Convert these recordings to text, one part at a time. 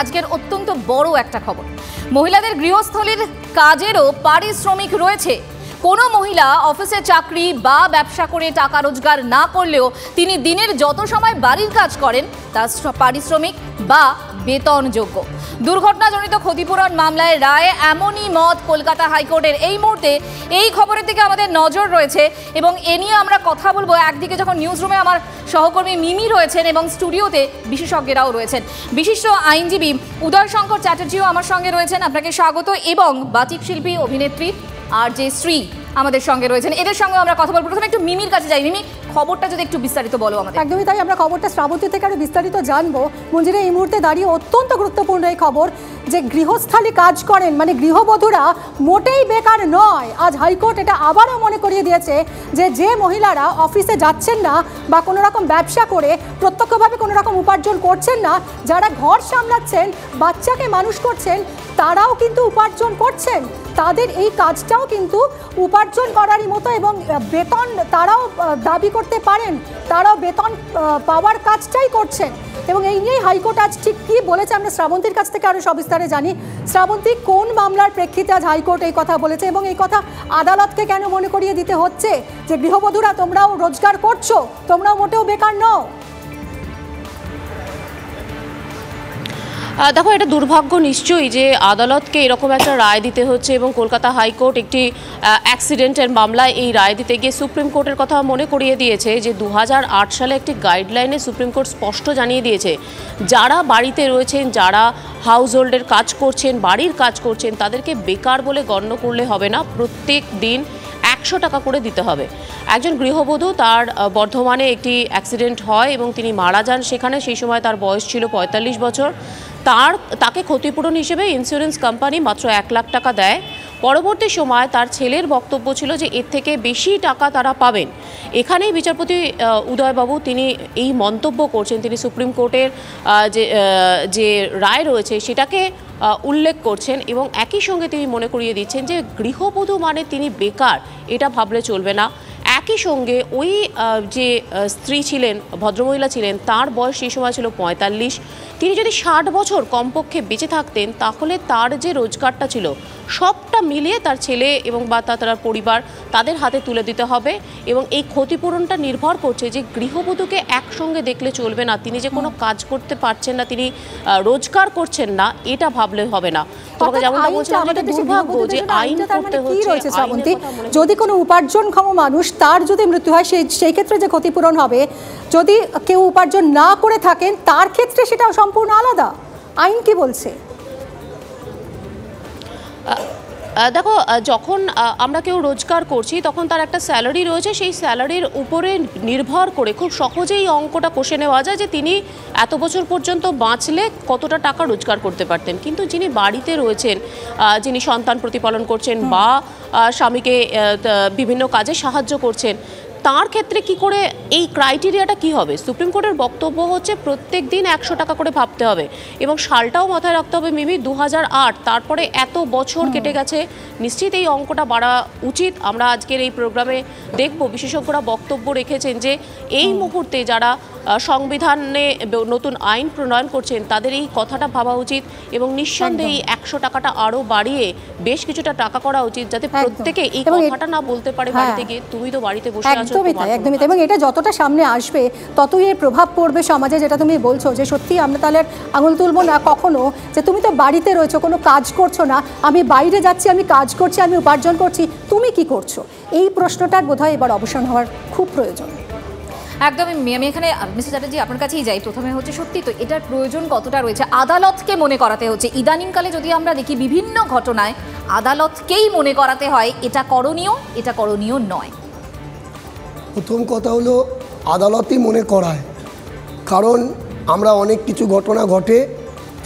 আজকের অত্যন্ত বড় একটা খবর। মহিলাদের গৃহস্থলীর কাজেরও পারিশ্রমিক রয়েছে। কোনো মহিলা অফিসে চাকরি বা ব্যবসা করে টাকা রোজগার না করলেও তিনি দিনের যত সময় বাড়ির কাজ করেন তার পারিশ্রমিক বা বেতনযোগ্য। দুর্ঘটনাজনিত ক্ষতিপূরণ মামলায় রায় এমনই মত কলকাতা হাইকোর্টের। এই মুহূর্তে এই খবরের দিকে আমাদের নজর রয়েছে এবং এ নিয়ে আমরা কথা বলবো। একদিকে যখন নিউজ রুমে আমার সহকর্মী মিমি রয়েছেন এবং স্টুডিওতে বিশেষজ্ঞরাও রয়েছেন, বিশিষ্ট আইনজীবী উদয় শঙ্কর চ্যাটার্জিও আমার সঙ্গে রয়েছেন, আপনাকে স্বাগত। এবং বাচিক শিল্পী অভিনেত্রী আর যে শ্রী আমাদের সঙ্গে রয়েছেন, এদের সঙ্গে আমরা কথা বলবো। প্রথমে একটু মিমির কাছে যাই। মিমি, খবরটা যদি একটু বিস্তারিত বলো আমাদের। একদমই তাই, আমরা খবরটা শ্রাবন্তী থেকে আরো বিস্তারিত জানবো। মঞ্জিরা, এই মুহূর্তে দাঁড়িয়ে অত্যন্ত গুরুত্বপূর্ণ এই খবর যে গৃহস্থালী কাজ করেন মানে গৃহবধূরা মোটেই বেকার নয়। আজ হাইকোর্ট এটা আবারও মনে করিয়ে দিয়েছে যে যে মহিলারা অফিসে যাচ্ছেন না বা কোনো রকম ব্যবসা করে প্রত্যক্ষভাবে কোনো রকম উপার্জন করছেন না, যারা ঘর সামলাচ্ছেন, বাচ্চাকে মানুষ করছেন, তারাও কিন্তু উপার্জন করছেন। তাদের এই কাজটাও কিন্তু উপার্জন করারই মতো এবং বেতন তারাও দাবি করতে পারেন, তারাও বেতন পাওয়ার কাজটাই করছেন। এবং এই নিয়েই হাইকোর্ট আজ ঠিক কী বলেছে আমরা শ্রাবন্তীর কাছ থেকে আরও সবিস্তারে জানি। শ্রাবন্তী, কোন মামলার প্রেক্ষিতে আজ হাইকোর্ট এই কথা বলেছে এবং এই কথা আদালতকে কেন মনে করিয়ে দিতে হচ্ছে যে গৃহবধূরা তোমরাও রোজগার করছো, তোমরাও মোটেও বেকার নও? দেখো, এটা দুর্ভাগ্য নিশ্চয়ই যে আদালতকে এরকম একটা রায় দিতে হচ্ছে এবং কলকাতা হাইকোর্ট একটি অ্যাক্সিডেন্টের মামলায় এই রায় দিতে গিয়ে সুপ্রিম কোর্টের কথা মনে করিয়ে দিয়েছে যে 2008 সালে একটি গাইডলাইনে সুপ্রিম কোর্ট স্পষ্ট জানিয়ে দিয়েছে যারা বাড়িতে রয়েছেন, যারা হাউস হোল্ডের কাজ করছেন, বাড়ির কাজ করছেন, তাদেরকে বেকার বলে গণ্য করলে হবে না। প্রত্যেক দিন 100 টাকা করে দিতে হবে। একজন গৃহবধূ, তার বর্ধমানে একটি অ্যাক্সিডেন্ট হয় এবং তিনি মারা যান সেখানে। সেই সময় তার বয়স ছিল 45 বছর। তাকে ক্ষতিপূরণ হিসেবে ইন্স্যুরেন্স কোম্পানি মাত্র 1 লাখ টাকা দেয়। পরবর্তী সময় তার ছেলের বক্তব্য ছিল যে এর থেকে বেশি টাকা তারা পাবেন। এখানেই বিচারপতি উদয়বাবু তিনি এই মন্তব্য করছেন। তিনি সুপ্রিম কোর্টের যে রায় রয়েছে সেটাকে উল্লেখ করছেন এবং একই সঙ্গে তিনি মনে করিয়ে দিচ্ছেন যে গৃহবধূ মানে তিনি বেকার, এটা ভাবলে চলবে না। একই সঙ্গে ওই যে স্ত্রী ছিলেন, ভদ্রমহিলা ছিলেন, তার বয়স সেই সময় ছিল 45। তিনি যদি 60 বছর কমপক্ষে বেঁচে থাকতেন তাহলে তার যে রোজগারটা ছিল সবটা মিলিয়ে তার ছেলে এবং বা তার পরিবার তাদের হাতে তুলে দিতে হবে। এবং এই ক্ষতিপূরণটা নির্ভর করছে যে গৃহবধূকে একসঙ্গে দেখলে চলবে না। তিনি যে কোনো কাজ করতে পারছেন না, তিনি রোজগার করছেন না, এটা ভাবলে হবে না। তোমাকে যেমনটা বলছিলাম, দুর্ভাগ্য যে আইন করতে হচ্ছে। যদি কোনো উপার্জনক্ষম মানুষ তার যদি মৃত্যু হয় সেই ক্ষেত্রে যে ক্ষতিপূরণ হবে, যদি কেউ উপার্জন না করে থাকেন তার ক্ষেত্রে সেটা সম্পূর্ণ আলাদা। আইন কি বলছে? দেখো, যখন আমরা কেউ রোজগার করছি তখন তার একটা স্যালারি রয়েছে, সেই স্যালারির উপরে নির্ভর করে খুব সহজেই অঙ্কটা কষে নেওয়া যায় যে তিনি এত বছর পর্যন্ত বাঁচলে কতটা টাকা রোজগার করতে পারতেন। কিন্তু যিনি বাড়িতে রয়েছেন, যিনি সন্তান প্রতিপালন করছেন বা স্বামীকে বিভিন্ন কাজে সাহায্য করছেন, তার ক্ষেত্রে কি করে এই ক্রাইটেরিয়াটা কি হবে? সুপ্রিম কোর্টের বক্তব্য হচ্ছে প্রত্যেক দিন 100 টাকা করে ভাবতে হবে এবং সালটাও মাথায় রাখতে হবে মিমি 2008, তারপরে এত বছর কেটে গেছে। নিশ্চিত এই অঙ্কটা বাড়া উচিত। আমরা আজকের এই প্রোগ্রামে দেখব বিশেষজ্ঞরা বক্তব্য রেখেছেন যে এই মুহূর্তে যারা সংবিধানে নতুন আইন প্রণয়ন করছেন তাদের এই কথাটা ভাবা উচিত এবং নিঃসন্দেহে এই 100 টাকাটা আরও বাড়িয়ে বেশ কিছুটা টাকা করা উচিত, যাতে প্রত্যেকে এই কথাটা না বলতে পারে বাড়িতে গিয়ে তুমি তো বাড়িতে বসে আছো। একদমই তাই। এবং এটা যতটা সামনে আসবে ততই এর প্রভাব পড়বে সমাজে। যেটা তুমি বলছো যে সত্যি আমরা তাহলে আঙুল তুলবো না কখনো যে তুমি তো বাড়িতে রয়েছো, কোনো কাজ করছো না, আমি বাইরে যাচ্ছি, আমি কাজ করছি, আমি উপার্জন করছি, তুমি কি করছো? এই প্রশ্নটার বোধহয় এবার অবসান হওয়ার খুব প্রয়োজন। একদমই। আমি এখানে মিস্টার চ্যাটার্জি আপনার কাছেই যাই। প্রথমে হচ্ছে সত্যি তো এটার প্রয়োজন কতটা রয়েছে আদালতকে মনে করাতে হচ্ছে। ইদানিংকালে যদি আমরা দেখি বিভিন্ন ঘটনায় আদালতকেই মনে করাতে হয় এটা করণীয়, এটা করণীয় নয়। প্রথম কথা হলো আদালতই মনে করায়, কারণ আমরা অনেক কিছু ঘটনা ঘটে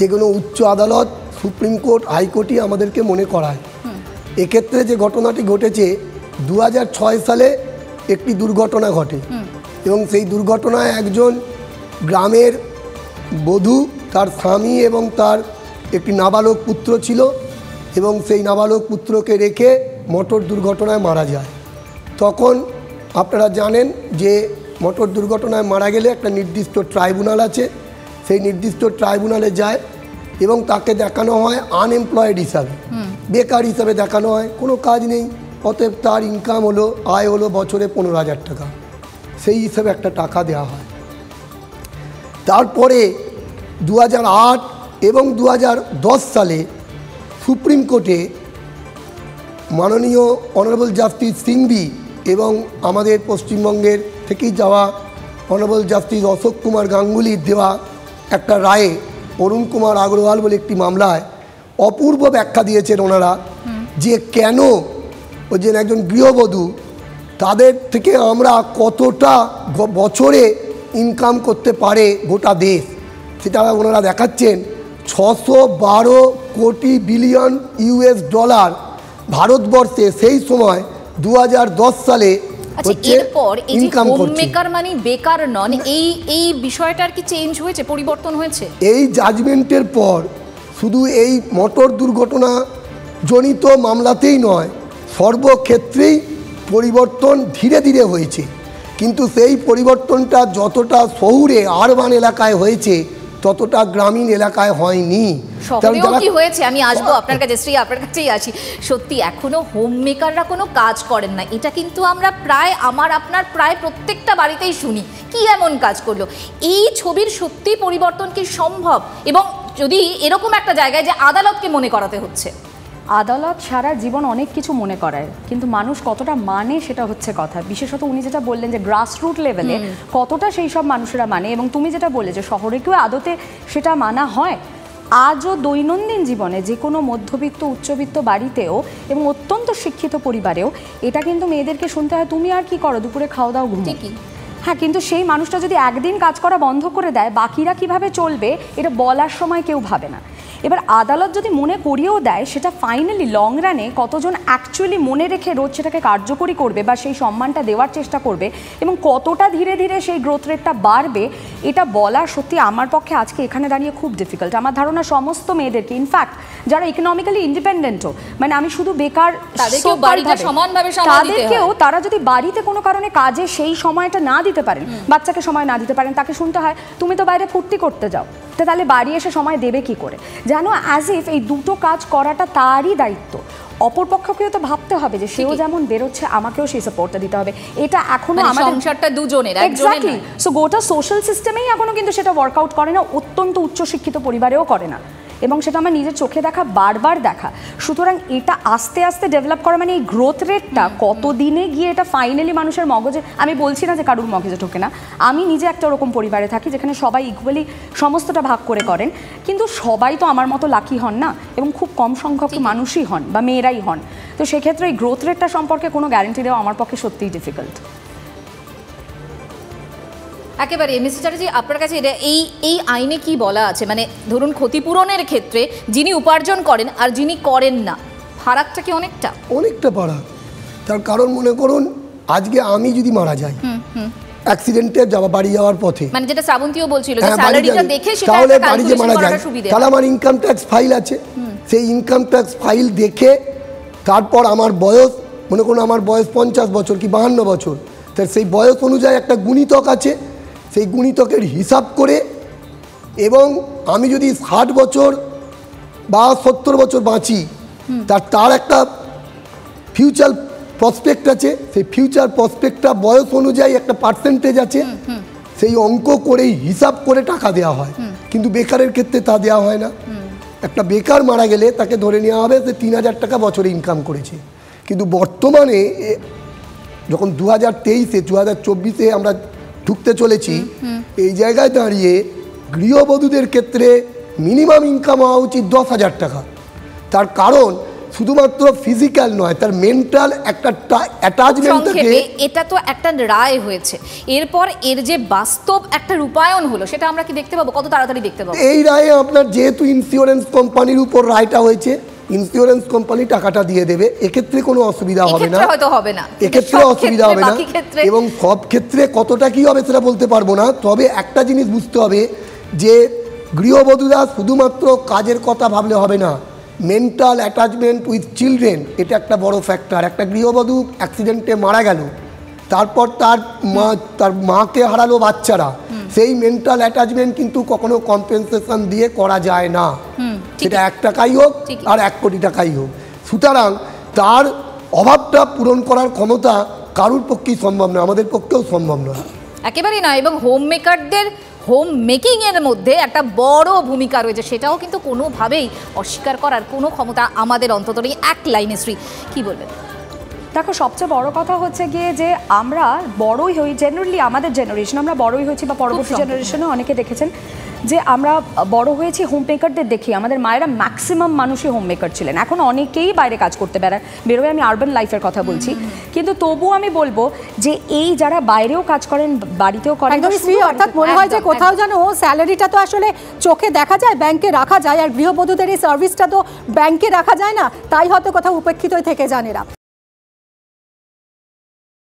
যেগুলো উচ্চ আদালত, সুপ্রিম কোর্ট, হাইকোর্টই আমাদেরকে মনে করায়। এক্ষেত্রে যে ঘটনাটি ঘটেছে 2006 সালে একটি দুর্ঘটনা ঘটে এবং সেই দুর্ঘটনায় একজন গ্রামের বধূ, তার স্বামী এবং তার একটি নাবালক পুত্র ছিল এবং সেই নাবালক পুত্রকে রেখে মোটর দুর্ঘটনায় মারা যায়। তখন আপনারা জানেন যে মোটর দুর্ঘটনায় মারা গেলে একটা নির্দিষ্ট ট্রাইব্যুনাল আছে, সেই নির্দিষ্ট ট্রাইব্যুনালে যায় এবং তাকে দেখানো হয় আনএমপ্লয়েড হিসাবে, বেকার হিসাবে দেখানো হয়, কোনো কাজ নেই, অতএব তার ইনকাম হলো, আয় হলো বছরে 15,000 টাকা, সেই হিসাবে একটা টাকা দেওয়া হয়। তারপরে 2008 এবং 2010 সালে সুপ্রিম কোর্টে মাননীয় অনারেবল জাস্টিস সিংভি এবং আমাদের পশ্চিমবঙ্গের থেকেই যাওয়া অনারেবল জাস্টিস অশোক কুমার গাঙ্গুলির দেওয়া একটা রায়ে অরুণ কুমার আগরওয়াল বলে একটি মামলায় অপূর্ব ব্যাখ্যা দিয়েছেন ওনারা, যে কেন ওই যে একজন গৃহবধূ তাদের থেকে আমরা কতটা বছরে ইনকাম করতে পারে গোটা দেশ, সেটা ওনারা দেখাচ্ছেন। 612 কোটি বিলিয়ন ইউএস ডলার ভারতবর্ষে সেই সময় 2010 সালে এরপর এই যে হোম মেকার মানে বেকার নন, এই বিষয়টার কি চেঞ্জ হয়েছে, পরিবর্তন হয়েছে? এই জাজমেন্টের পর শুধু এই মোটর দুর্ঘটনা জনিত মামলাতেই নয়, সর্বক্ষেত্রেই পরিবর্তন ধীরে ধীরে হয়েছে, কিন্তু সেই পরিবর্তনটা যতটা শহুরে আরবান এলাকায় হয়েছে ততটা গ্রামীণ এলাকায় হয়নি। শহরেও কি হয়েছে? আমি আসবো আপনার কাছে, শ্রী আপনার কাছেই আসি। সত্যি এখনো হোম মেকাররা কোনো কাজ করেন না, এটা কিন্তু আমরা প্রায় আপনার প্রায় প্রত্যেকটা বাড়িতেই শুনি। কি এমন কাজ করলো? এই ছবির সত্যি পরিবর্তন কি সম্ভব? এবং যদি এরকম একটা জায়গায় যে আদালতকে মনে করাতে হচ্ছে, আদালত সারা জীবন অনেক কিছু মনে করায়, কিন্তু মানুষ কতটা মানে সেটা হচ্ছে কথা। বিশেষত উনি যেটা বললেন যে গ্রাসরুট লেভেলে কতটা সেই সব মানুষেরা মানে, এবং তুমি যেটা বললে যে শহরে কেউ আদতে সেটা মানা হয়। আজও দৈনন্দিন জীবনে যে কোনো মধ্যবিত্ত উচ্চবিত্ত বাড়িতেও এবং অত্যন্ত শিক্ষিত পরিবারেও এটা কিন্তু মেয়েদেরকে শুনতে হয়, তুমি আর কি করো, দুপুরে খাওয়া দাও ঘুমো। হ্যাঁ, কিন্তু সেই মানুষটা যদি একদিন কাজ করা বন্ধ করে দেয়, বাকিরা কিভাবে চলবে এটা বলার সময় কেউ ভাবে না। এবার আদালত যদি মনে করিয়েও দেয়, সেটা ফাইনালি লং রানে কতজন অ্যাকচুয়ালি মনে রেখে রোজ সেটাকে কার্যকরী করবে বা সেই সম্মানটা দেওয়ার চেষ্টা করবে এবং কতটা ধীরে ধীরে সেই গ্রোথ রেটটা বাড়বে, এটা বলা সত্যি আমার পক্ষে আজকে এখানে দাঁড়িয়ে খুব ডিফিকাল্ট। আমার ধারণা সমস্ত মেয়েদেরকে, ইনফ্যাক্ট যারা ইকোনমিক্যালি ইন্ডিপেন্ডেন্টও, মানে আমি শুধু বেকার, তাদেরকেও তারা যদি বাড়িতে কোনো কারণে কাজে সেই সময়টা না দিতে পারেন, বাচ্চাকে সময় না দিতে পারেন, তাকে শুনতে হয় তুমি তো বাইরে ফুর্তি করতে যাও, তাহলে বাড়ি এসে সময় দেবে কি করে? যেন অ্যাজ ইফ এই দুটো কাজ করাটা তারই দায়িত্ব। অপরপক্ষকেও তো ভাবতে হবে যে সেও যেমন বেরোচ্ছে আমাকেও সেই সাপোর্টটা দিতে হবে। এটা এখনো আমাদের সংসারটা দুজনের, এক্স্যাক্টলি। সো গোটা সোশ্যাল সিস্টেমেই এখনো কিন্তু সেটা ওয়ার্কআউট করে না, অত্যন্ত উচ্চশিক্ষিত পরিবারেও করে না, এবং সেটা আমার নিজের চোখে দেখা, বারবার দেখা। সুতরাং এটা আস্তে আস্তে ডেভেলপ করা, মানে এই গ্রোথ রেটটা কতদিনে গিয়ে এটা ফাইনালি মানুষের মগজে, আমি বলছি না যে কারুর মগজে ঢোকে না, আমি নিজে একটা ওরকম পরিবারে থাকি যেখানে সবাই ইকুয়ালি সমস্তটা ভাগ করে করেন, কিন্তু সবাই তো আমার মতো লাকি হন না, এবং খুব কম সংখ্যক মানুষই হন বা মেয়েরাই হন। তো সেক্ষেত্রে এই গ্রোথ রেটটা সম্পর্কে কোনো গ্যারান্টি দেওয়া আমার পক্ষে সত্যিই ডিফিকাল্ট। একেবারে মিস্টার চ্যাটার্জি, আপনার কাছে এই আইনে কি বলা আছে? মানে ধরুন ক্ষতিপূরণের ক্ষেত্রে যিনি উপার্জন করেন আর যিনি করেন না, ফারাকটা কি অনেকটা ফারাক। তার কারণ মনে করুন আজকে আমি যদি মারা যাই অ্যাক্সিডেন্টে বাড়ি যাওয়ার পথে, মানে যেটা শ্রাবন্তীও বলছিল যে স্যালারিটা দেখে সেটা তাহলে বাড়ি যে মারা যায়, তাহলে আমার ইনকাম ট্যাক্স ফাইল আছে, সেই ইনকাম ট্যাক্স ফাইল দেখে তারপর আমার বয়স, মনে করুন আমার বয়স 50 বছর কি 52 বছর, তার সেই বয়স অনুযায়ী একটা গুণিতক আছে, সেই গুণিতকের হিসাব করে, এবং আমি যদি 60 বছর বা 70 বছর বাঁচি, তার একটা ফিউচার প্রসপেক্ট আছে, সেই ফিউচার প্রসপেক্টটা বয়স অনুযায়ী একটা পার্সেন্টেজ আছে, সেই অঙ্ক করেই হিসাব করে টাকা দেওয়া হয়। কিন্তু বেকারের ক্ষেত্রে তা দেওয়া হয় না। একটা বেকার মারা গেলে তাকে ধরে নেওয়া হবে সে 3000 টাকা বছরে ইনকাম করেছে। কিন্তু বর্তমানে যখন 2023-এ 2024-এ আমরা ঢুকতে চলেছি, এই জায়গায় দাঁড়িয়ে গৃহবধূদের ক্ষেত্রে মিনিমাম ইনকাম হওয়া উচিত 10,000 টাকা। তার কারণ শুধুমাত্র ফিজিক্যাল নয়, তার মেন্টাল একটা অ্যাটাচমেন্ট থাকে। এটা তো একটা রায় হয়েছে, এরপর এর যে বাস্তব একটা রূপায়ণ হলো সেটা আমরা কি দেখতে পাবো? কত তাড়াতাড়ি দেখতে পাবো? এই রায়ে আপনার যেহেতু ইন্স্যুরেন্স কোম্পানির উপর রায়টা হয়েছে, ইন্স্যুরেন্স কোম্পানি টাকাটা দিয়ে দেবে, এক্ষেত্রে কোনো অসুবিধা হবে না, হয়তো হবে না, এক্ষেত্রে অসুবিধা হবে না। এবং সব ক্ষেত্রে কতটা কি হবে সেটা বলতে পারবো না, তবে একটা জিনিস বুঝতে হবে যে গৃহবধূরা শুধুমাত্র কাজের কথা ভাবলে হবে না, মেন্টাল অ্যাটাচমেন্ট উইথ চিলড্রেন এটা একটা বড় ফ্যাক্টর। একটা গৃহবধূ অ্যাক্সিডেন্টে মারা গেল, তারপর তার মাকে হারালো বাচ্চারা, সেই মেন্টাল অ্যাটাচমেন্ট কিন্তু কখনো কম্পেনসেশন দিয়ে করা যায় না, সেটা 1 টাকাই হোক আর 1 কোটি টাকাই হোক। সুতরাং তার অভাবটা পূরণ করার ক্ষমতা কারুর পক্ষেই সম্ভব নয়, আমাদের পক্ষেও সম্ভব নয়, একেবারেই নয়। এবং হোম মেকারদের হোম মেকিংয়ের মধ্যে একটা বড় ভূমিকা রয়েছে, সেটাও কিন্তু কোনোভাবেই অস্বীকার করার কোনো ক্ষমতা আমাদের অন্তত নেই। এক লাইনে শ্রী কী বলবেন? দেখো, সবচেয়ে বড় কথা হচ্ছে গিয়ে যে আমরা বড়ই হই, জেনারেলি আমাদের জেনারেশন আমরা বড়ই হয়েছি, বা পরবর্তী জেনারেশনে অনেকে দেখেছেন যে আমরা বড় হয়েছি হোম মেকারদের দেখি। আমাদের মায়েরা ম্যাক্সিমাম মানুষই হোম মেকার ছিলেন, এখন অনেকেই বাইরে কাজ করতে বেরোয়, আমি আরবান লাইফের কথা বলছি। কিন্তু তবুও আমি বলবো যে এই যারা বাইরেও কাজ করেন, বাড়িতেও করেন, একদমই শ্রী, অর্থাৎ মনে হয় যে কোথাও যেন স্যালারিটা তো আসলে চোখে দেখা যায়, ব্যাংকে রাখা যায়, আর গৃহবধূদের এই সার্ভিসটা তো ব্যাংকে রাখা যায় না, তাই হয়তো কোথাও উপেক্ষিতই থেকে যান এরা।